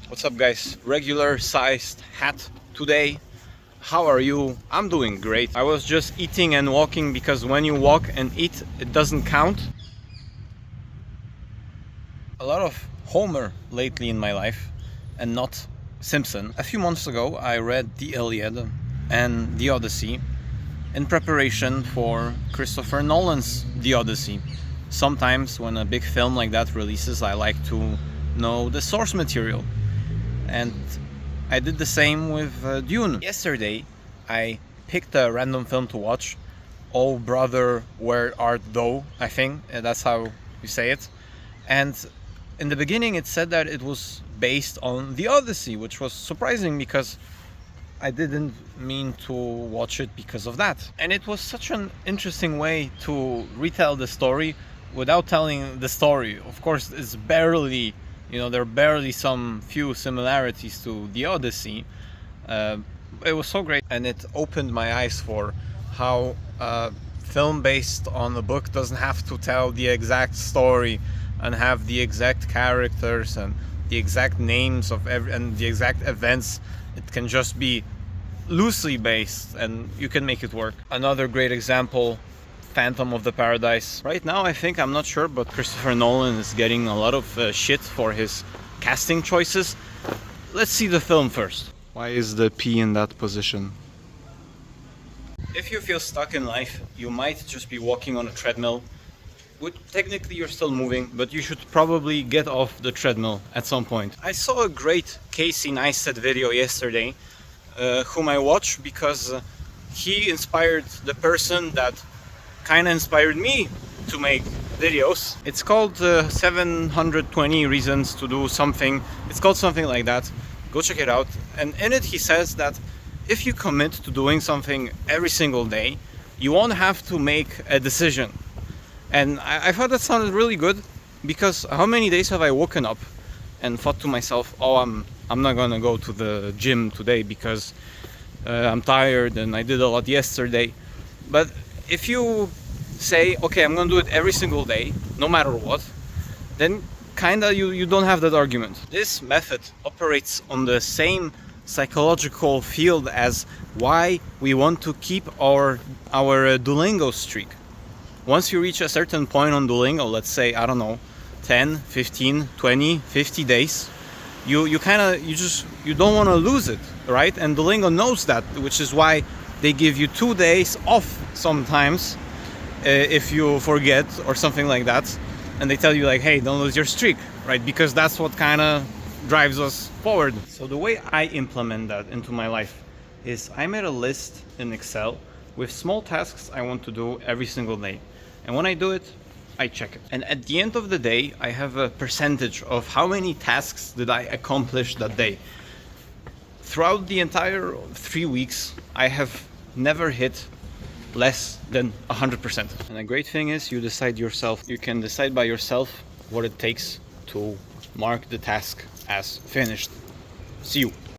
What's up, guys? Regular sized hat today. How are you? I'm doing great. I was just eating and walking because when you walk and eat, it doesn't count. A lot of Homer lately in my life and not Simpson. A few months ago, I read The Iliad and The Odyssey in preparation for Christopher Nolan's The Odyssey. Sometimes when a big film like that releases, I like to know the source material. And I did the same with Dune. Yesterday, I picked a random film to watch. Oh brother, where art thou? I think that's how you say it. And in the beginning, it said that it was based on The Odyssey, which was surprising because I didn't mean to watch it because of that. And it was such an interesting way to retell the story without telling the story. Of course, it's barely, there are barely some few similarities to The Odyssey. It was so great, and it opened my eyes for how film based on a book doesn't have to tell the exact story and have the exact characters and the exact names of and the exact events. It can just be loosely based and you can make it work. Another great example, Phantom of the Paradise. Right now, I'm not sure, but Christopher Nolan is getting a lot of shit for his casting choices. Let's see the film first. Why is the P in that position? If you feel stuck in life, you might just be walking on a treadmill. Technically you're still moving, but you should probably get off the treadmill at some point. I saw a great Casey Neistat video yesterday, whom I watched because he inspired the person that kind of inspired me to make videos. It's called 720 Reasons to Do Something. It's called something like that. Go check it out. And in it he says that if you commit to doing something every single day, you won't have to make a decision. And I thought that sounded really good, because how many days have I woken up and thought to myself, oh, I'm not gonna go to the gym today because I'm tired and I did a lot yesterday. But if you say, okay, I'm gonna do it every single day, no matter what, then kinda you don't have that argument. This method operates on the same psychological field as why we want to keep our Duolingo streak. Once you reach a certain point on Duolingo, let's say, I don't know, 10, 15, 20, 50 days, you don't want to lose it, right? And Duolingo knows that, which is why they give you 2 days off sometimes if you forget or something like that. And they tell you like, hey, don't lose your streak, right? Because that's what kind of drives us forward. So the way I implement that into my life is I made a list in Excel with small tasks I want to do every single day. And when I do it, I check it. And at the end of the day, I have a percentage of how many tasks did I accomplish that day. Throughout the entire 3 weeks, I have never hit less than 100%. And the great thing is you decide yourself. You can decide by yourself what it takes to mark the task as finished. See you.